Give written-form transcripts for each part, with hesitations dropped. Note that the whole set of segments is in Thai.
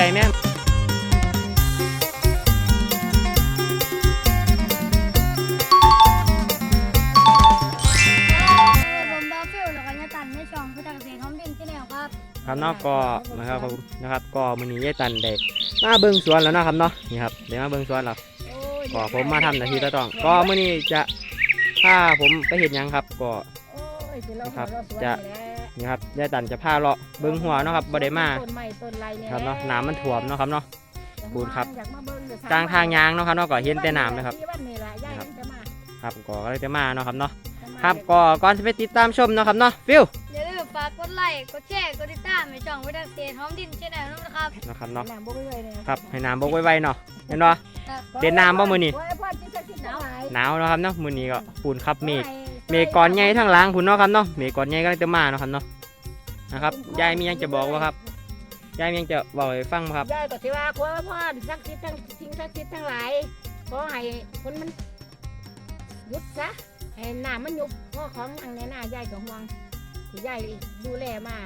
แม่ผมดาวฟิวแล้วก็ยาตันในช่องพุทธเกษตรท้องถิ่นที่แนวครับครับเนาะก็นะครับผมนะครับก็มื้อนี้ยายตันได้มาเบิ่งสวนแล้วนะครับเนาะนี่ครับเดี๋ยวมาเบิ่งสวนแล้วก็ผมมาทำหน้าที่ต้องก็มื้อนี้จะพาผมไปเห็นยังครับก็นะครับจะนี่ครับยายตันจะพาเลาะเบิ่งหัวเนาะครับบ่ได้มาครับเนาะน้ำมันท่วมเนาะครับเนาะปูนครับกลางทางยางเนาะครับเนาะก็เห็นแต่น้ำนะครับครับก็เลยจะมาเนาะครับเนาะครับก็ก่อนจะไปติดตามชมเนาะครับเนาะฟิวอย่าลืมฝากกดไลค์กดแชร์กดติดตามในช่องพุทธเกษตรท้องถิ่นที่แนวนะครับนะครับเนาะครับให้น้ำบกไวๆเนาะเห็นป่ะเด่นน้ำบ่มื้อนี้หนาวเนาะครับเนาะมื้อนี้ก็ปูนครับเมฆก้อนใหญ่ทั้งหลังพุ่นเนาะครับเนาะเมฆก้อนใหญ่ก็เลยจะมาเนาะครับเนาะนะครับยายมียังจะบอกว่าครับยายมียังจะบอกให้ฟังครับยายก็สิว่าขอพรสักทิศทั้งสิ่งศักดิ์สิทธิ์ทั้งหลายขอให้คนมันหยุดซะให้น้ำมันหยุดเพราะของอังในหน้ายายก็ห่วงที่ยายดูแลมา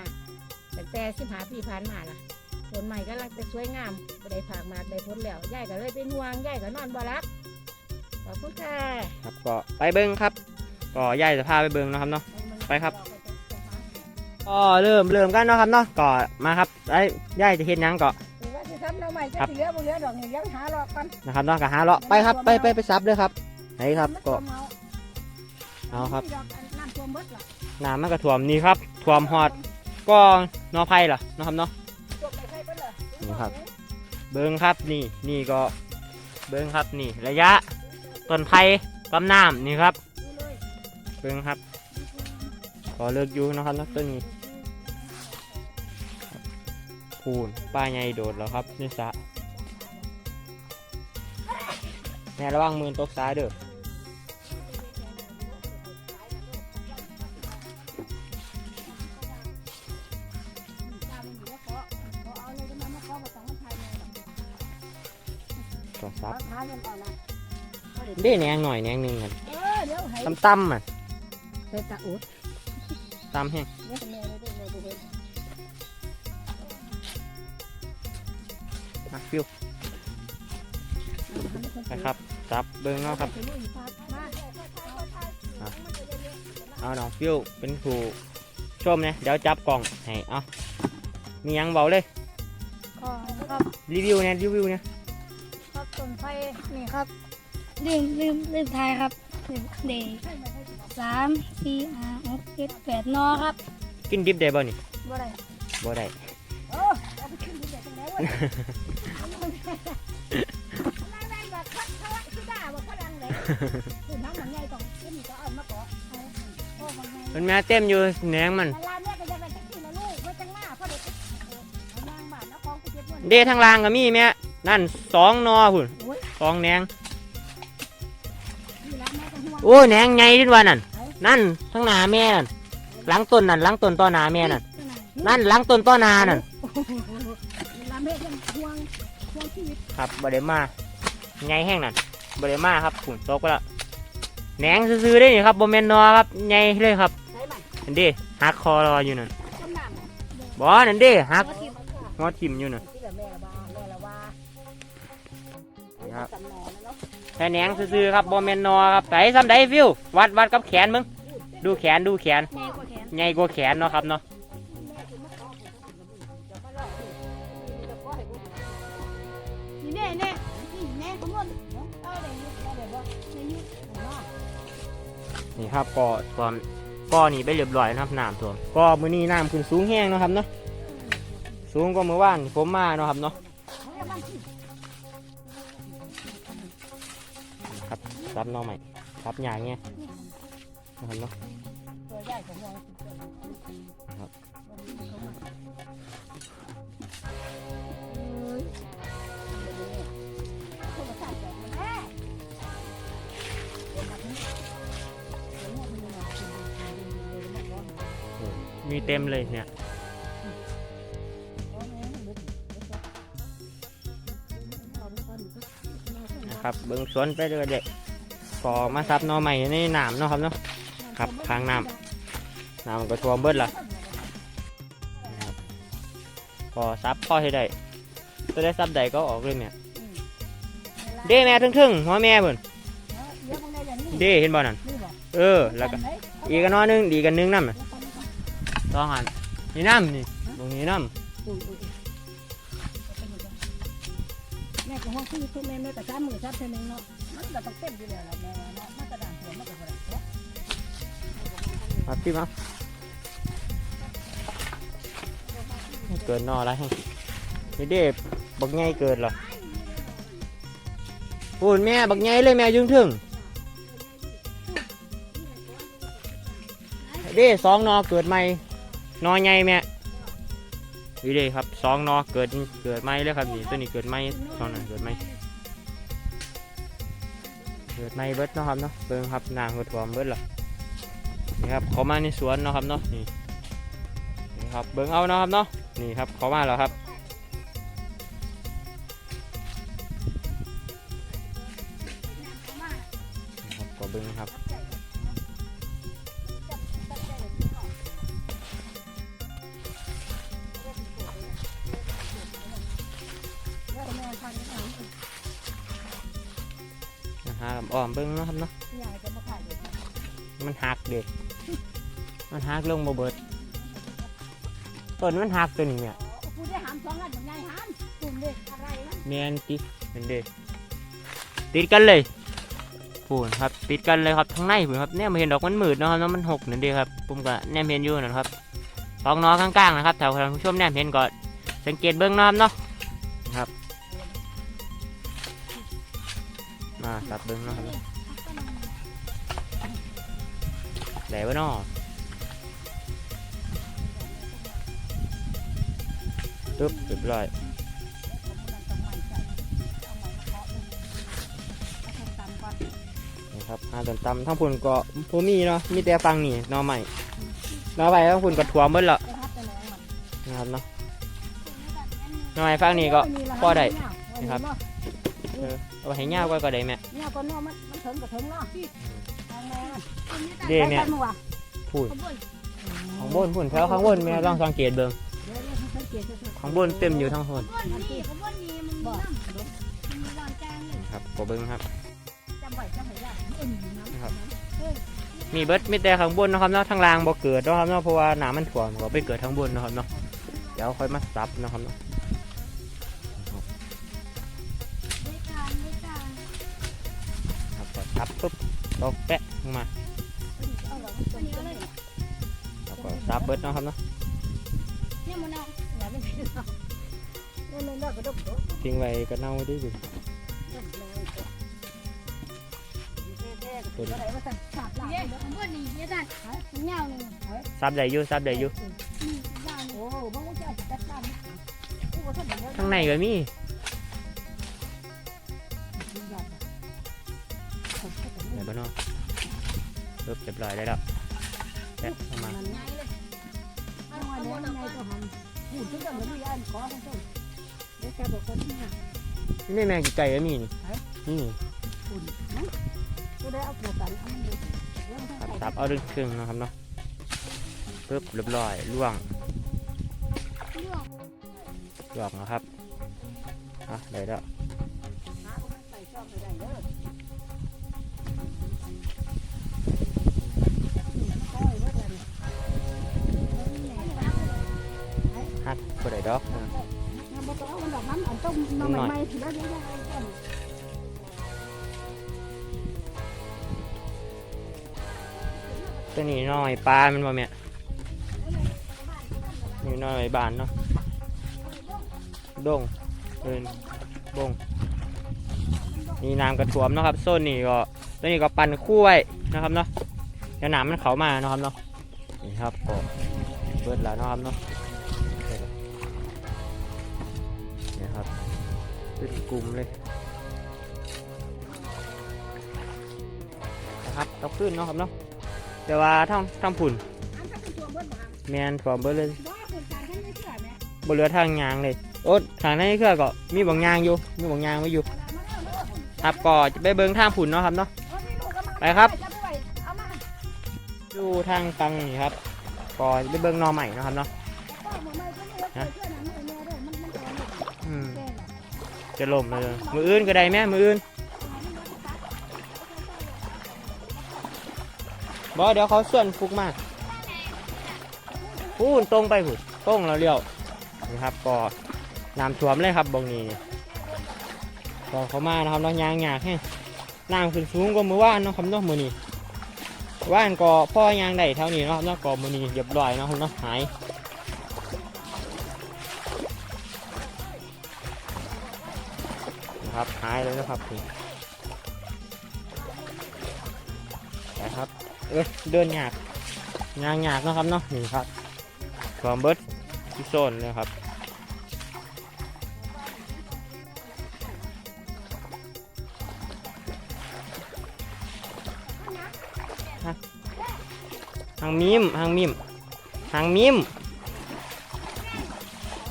แต่15 ปีผ่านมาล่ะผลใหม่กำลังจะสวยงามได้ผากมาได้ผลแล้วยายก็เลยเป็นห่วงยายก็นอนบ่หลับขอบคุณค่ะครับก็ไปเบิ้งครับก็ยายจะพาไปเบิ้งนะครับเนาะไปครับก็เริ่มกันเนาะครับเนาะก็มาครับไอ้ยายจะเห็นยังก็ครับเหลือบ่เหลือดอกนี่ยังหาหลอกกันนะครับเนาะก็หาเลาะไปครับไปซับเลยครับไหนครับก็เอาครับน้ำมันก็ท่วมนี่ครับท่วมหอดก็นอไผ่เหรอนะครับเนาะนี่ครับเบิ้งครับนี่ก็เบิ้งครับนี่ระยะต้นไผ่กับน้ำนี่ครับเบิ้งครับก็เลิกอยู่นะครับนะต้นนี้พูนป้าใหญ่โดดแล้วครับนี่สะแม่ระวังมือตกซ้ายเด้อก็ซับได้แหนงหน่อยแหนงหนึ่งกันตั้มอ่ะตั้มแห้งฟิวนะครับซับเบิ้งเนาะครับเอาน้องฟิวเป็นผู้ชมเนี่ยเดี๋ยวจับกล่องให้เอามียังเบาเลยรีวิวเนี่ยครับต้นไผ่นี่ครับลืมทายครับเด็ก3 4 5 6 7 8นอครับกินดิบได้บ่นี่บ่ได้มันแม่เต็มอยู่แหนงมันเดทางล่างก็มีแม่นั่น2นอพุ่น2แหนงโอ้แหนงใหญ่ขึ้นว่านั่นทั้งหน้าแม่นั่นหลังต้นต้อหน้าแม่นั่นหลังต้นต้อหน้านั่นครับบริมาใหญ่แห้งนั่นบริมาครับฝุ่นตกแล้วแหนงซื้อได้นี่ครับโบเมนนอครับใหญ่เลยครับนั่นดิหักคอรออยู่นั่นบอนั่นดิหักงอทิ่มอยู่นั่นครับแค่แหนงซื้อครับโบเมนนอครับใส่ซ้ำได้ฟิววัดกับแขนมึงดูแขนใหญ่กว่าแขนเนาะครับเนาะนี่ครับก็นี่ไปเรียบร้อยนะครับน้ำท่วมก็มื้อนี้น้ำขึ้นสูงแห้งนะครับเนาะสูงกว่าเมื่อวานผมมาเนาะครับเนาะครับซับน้องใหม่ซับใหญ่เงี้ยนะครับเนาะครับมีเต็มเลยเนี่ยนะครับเบิ้งสวนไปเลยเด็กก็มาซับนอใหม่ในน้ำเนาะครับเนาะครับค้างน้ำก็ท่วมเบิดละก็ซับพ่อให้ได้ ตัวได้ซับใดก็ออกเลยแม่เด้แม่ทึ่งๆหัวแม่เพิ่น เดี๋ยวมึงได้อย่างนี้ เด้เห็นบ่นั่น นี่บ่ แล้วก็อีกกันน้อยนึงดีกันนึงน้ำน่ะต้องหันนี่น้ำนี่ตรงนี้น้ แม่ก็ห้องที่ทุกแม่แม่ก็3 มื้อ3เทื่อนึงเนาะมันก็ต้องเต็มอยู่แล้วล่ะแม่เนาะมันก็ด่างหัวมันก็บ่ได้เนาะ ำมาพี่มาเกินนออะไรให้นี่เด้บักไงเกินหรอพูดแม่บักไงเลยแม่ยึงถึงเด้2 นอเกิดใหม่นอไงแม่นี่เด้ครับ2 นอเกิดใหม่เลยครับนี่ตัวนี้เกิดใหม่ตอนนั้นเกิดใหม่เบิดเนาะครับเนาะเบิ่งครับนางเกิดถ่วมเบิดเหรอนี่ครับเขามาในสวนเนาะครับเนาะนี่ครับเบิ่งเอาเนาะครับเนาะนี่ครับเขามาแล้วครับก็เบิ่งครับหาลำอ้อมเบิ่งเนาะครับเนาะมันหักเด็กมันหักลงบ่เบิดต้นมันหักตัวนี้เนี่ย กูได้หาม2 อันบ่ใหญ่หามกลุ่มเด็กอะไรนะ แมนติเป็นเด็กติดกันเลยพูนครับติดกันเลยครับทั้งในพูนครับเนี่ยมาเห็นดอกมันมืดเนาะครับมันหกนั่นเดีครับผมก็แนมเห็นอยู่นะครับ2 นอข้างๆนะครับแถวท่านผู้ชมแนมเห็นก็สังเกตเบิ่งเนาะครับเนาะครับมาตัดเบิ่งเนาะครับได้บ่เนาะปึ๊บเรียบร้อยนะครับต้นตำทั้งพุ่นก็ผู้มีเนาะมีแต่ฟังนี่หนอใหม่หนอใหม่ทั้งพุ่นก็ถั่วหมดแล้วนะครับเนาะหนอใหม่ฟังนี่ก็พอได้นะครับเอาไปให้ย่าก็ได้แม่ เนี่ยก็เนาะมันถึงก็ถึงเนาะเด้แม่พุ่นข้างบนพุ่นแถวข้างบนแม่ต้องสังเกตเบิ่งข้างบนเต็มอยู่ทั้งคนครับก็เบิ่งครับมีเบิดมีแต่ข้างบนนะครับเนาะทางล่างบ่เกิดเนาะครับเนาะเพราะว่าน้ำมันท่วมก็ไปเกิดข้างบนนะครับเนาะเดี๋ยวค่อยมาซับนะครับเนาะครับก็ซับปุ๊บตกแปะลงมาแล้วก็ซับเบิดเนาะครับเนาะทิ้งไว้ก็เน่าได้อยู่ซับได้อยู่ข้างในก็มีเดี๋ยวบ้านนอกเรียบร้อยได้แล้วแปะเข้ามานี่แม่กี่ไก่ก็มีนี่ตับเอาดึงครึ่งนะครับเนาะปึ๊บเรียบร้อยล่วงนะครับได้แล้วฮัดก็ได้ดอกตัวนี้น้อยปลามันบ่แม่นี่น้อยบานเนาะดงบงนี่น้ำกระถ่วมนะครับโซนนี่ก็ตัวนี้ก็ปั่นคู่ไว้นะครับเนาะเดี๋ยวน้ำมันเข้ามานะครับเนาะนี่ครับก็เปิดแล้วนะครับเนาะนี่ครับเป็นกลุ่มเลยนะครับต้องขึ้นเนาะครับเนาะแต่ว่าทั้งผุ่นแมนถ่วมเบิดเลยบนเรือทางยางเลยโอ้ทางนั้นเครือก็มีบางยางอยู่ไว้อยู่ครับก็จะไปเบิ้งทางผุ่นเนาะครับเนาะไปครับดูทางตังนี่ครับก็จะไปเบิ้งนอใหม่เนาะครับเนาะ จะล่มเลยมืออื่นก็ได้แม่มืออื่นบ่เดี๋ยวเขาส่วนฟุกมากพูนตรงไปพูดตรงแล้วเลี้ยวนี่ครับก็น้ำท่วมเลยครับบงนี้ก็เขามานะครับน้องยางหยากให้น้ำขึ้นสูงกว่าเมื่อวานเนาะครับเนาะมือนี้ว่านก็พ่อยางได้เท่านี้เนาะครับเนาะก็มือนี้เรียบร้อยเนาะครับเนาะหายนะครับหายเลยนะครับนี่นะครับเดินยากยางยากเนาะครับเนาะนี่ครับความเบิร์ดที่โซนเลยครับหางมิม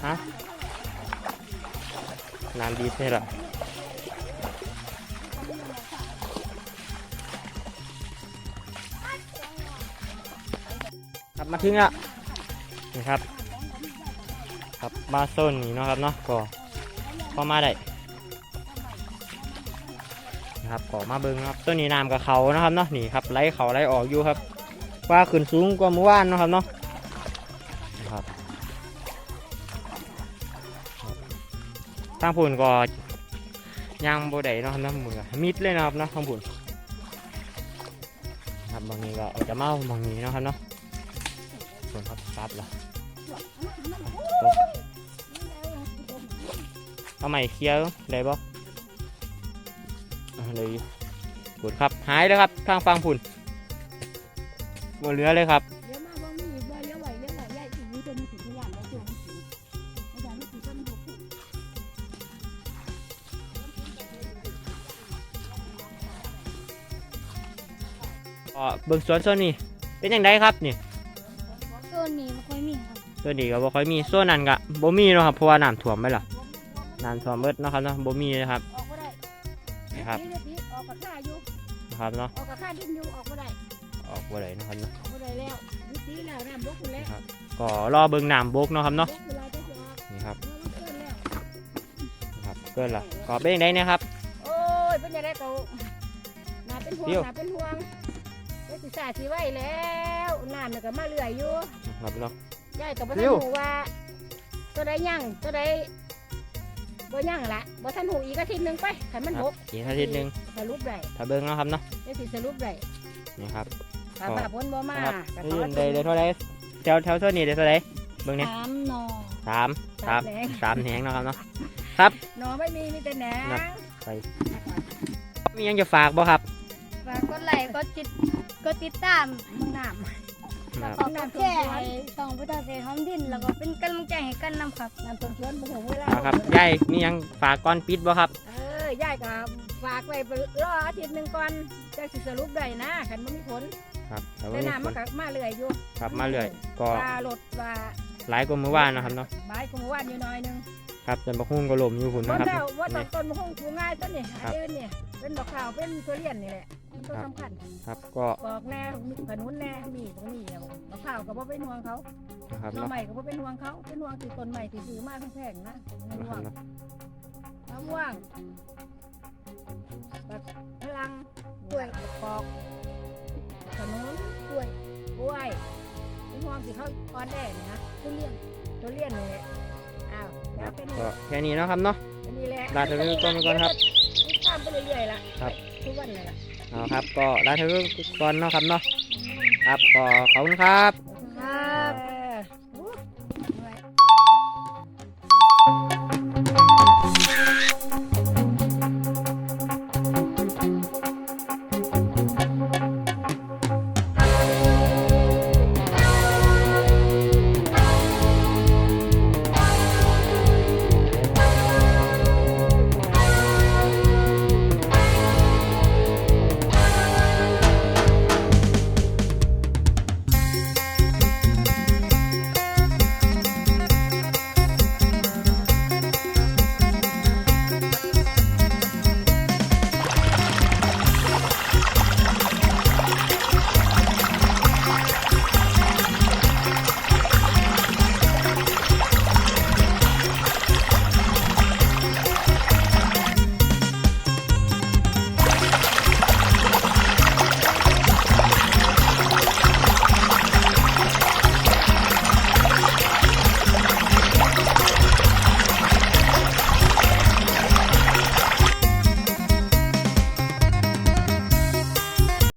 ฮะน้ำดีใช่หรอครับมาถึงแล้วนี่ครับครับมาโซนนี้เนาะครับเนาะก็พอมาได้นะครับก็มาเบิ้งครับต้นนี้น้ำกับเขานะครับเนาะนี่ครับไหลเขาไหลออกอยู่ครับว่าขึ้นสูงกว่าเมื่อวานเนาะครับเนาะนะครับทางพุ่นก็ยางโบได้เนาะครับเนาะมือมิดเลยนะครับเนาะทางพุ่นครับบางนี้ก็จะเมาบางนี้เนาะครับเนาะส่วนครับซับละเอาใหม่เคลียร์ได้บ่เลยพุ่นครับหายแล้วครับทางฟังพุ่นหมดเหลือเลยครับเบิ่งสวนโซนนี้เป็นยังไงครับนี่ โซนนี้ไม่ค่อยมีครับ โซนนี้ก็บ่ค่อยมีโซนนั้นก็บ่มีเนาะครับเพราะว่าน้ำท่วมไปล่ะน้ำท่วมเบิดเนาะครับเนาะบ่มีนะครับ ออกบ่ได้ นะครับ ออกกับข้าอยู่ นะครับเนาะ ออกกับข้าดิ้นอยู่ออกบ่ได้ ออกบ่ได้เนาะครับเนาะ ออกบ่ได้แล้วยุติแล้วน้ำบกคุณแล้ว ครับก็รอเบิ่งน้ำบกเนาะครับเนาะ บกเวลาจะออก นี่ครับ มันเกินแล้ว นะครับเกินละก็เป็นยังไงเนี่ยครับ โอ้ยเป็นยังไงเขาน่าเป็นห่วง เดี๋ยว น่าเป็นห่วงไอ้สิสาสิไว้แล้วน้ำเนี่ยก็มาเรื่อยอยู่ นะครับเนาะ ยายก็บ่ เดี๋ ทัน ยว หูว่าตัวใดยั่งตัวใดบ่ยั่งละบ่ทันหูอีกอาทิตย์หนึงไปคันมัน ครับ บก อีกอาทิตย์หนึง สรุปได้ ถ้าเบิ่งเนาะครับเนาะ ได้สิสรุปได้ นี่ครับ ถ้าว่าผลบ่มา ครับ ก็ ได้ ขอ ยินได้เท่าไรแถวโซนนี้ได้เท่าไรเบิ่งเนี่ย 3 หนอ สาม ตามแหง แหงเนาะครับเนาะ หนอไม่มีมีแต่แหนง นะ มีหยังจะฝากบ่ครับ ฝากกดไลค์กดติดตาม มึงน้ำ ครับ ขอกดแชร์ให้ช่องพุทธเสถียรหอมดินแล้วก็เป็นกำลังใจให้กันนำครับ น้ำต้นสวนบ่ถึงเวลา เอาครับยายมีหยังฝากก่อนปิดบ่ครับ ยายก็ฝากไว้รออาทิตย์หนึงก่อนจะสิสรุปได้นะคันบ่มีผล ครับแต่ แต่ ว่ามี น้ำ ค มัน น ก็มาเรื่อยอยู่ ครับมาเรื่อยก็ ว่ารถว่า หลายกว่าเมื่อวานนะครับเนาะ บ่ายของเมื่อวานอยู่หน่อยหนึง ครับจนบักฮุ่งก็ล่มอยู่หุ่น ต้น นะครับ แล้วว่า นี่ ต้นมะฮงปลูกง่ายต้นนี่ ครั หา บ เดินเนี่ยเป็นดอกขาวเป็นทุเรียนนี่แหละเป็นตัวสำคัญ ครับก็ ปอกแน่ขนุนแน่มีตรงนี้แล้วดอกขาวก็บ่เป็นห่วงเขา นะครับ หน่อ เนาะ ใหม่ก็บ่เป็นห่วงเขาเป็นห่วงที่ต้นใหม่ที่ซื้อมาแพงๆนะเป็น นะค ห่ว รับ ง เนาะ น้ำว่างแบบพลังกล้วยปอกขนุนกล้วยเป็นห่วงที่เขาอ่อนแอนี่นะทุเรียนนี่แหละอ้าวแล้วเป็น ก็แค่นี้เนาะครับเนาะ อันนี้แหละ ลาเธอก่อนก่อนครับ ติดตามไปเรื่อยๆล่ะ ครับ ทุกวันเลยล่ะ เอาครับก็ลาเธอก่อนเนาะครับเนาะครับก็ขอบคุณครับ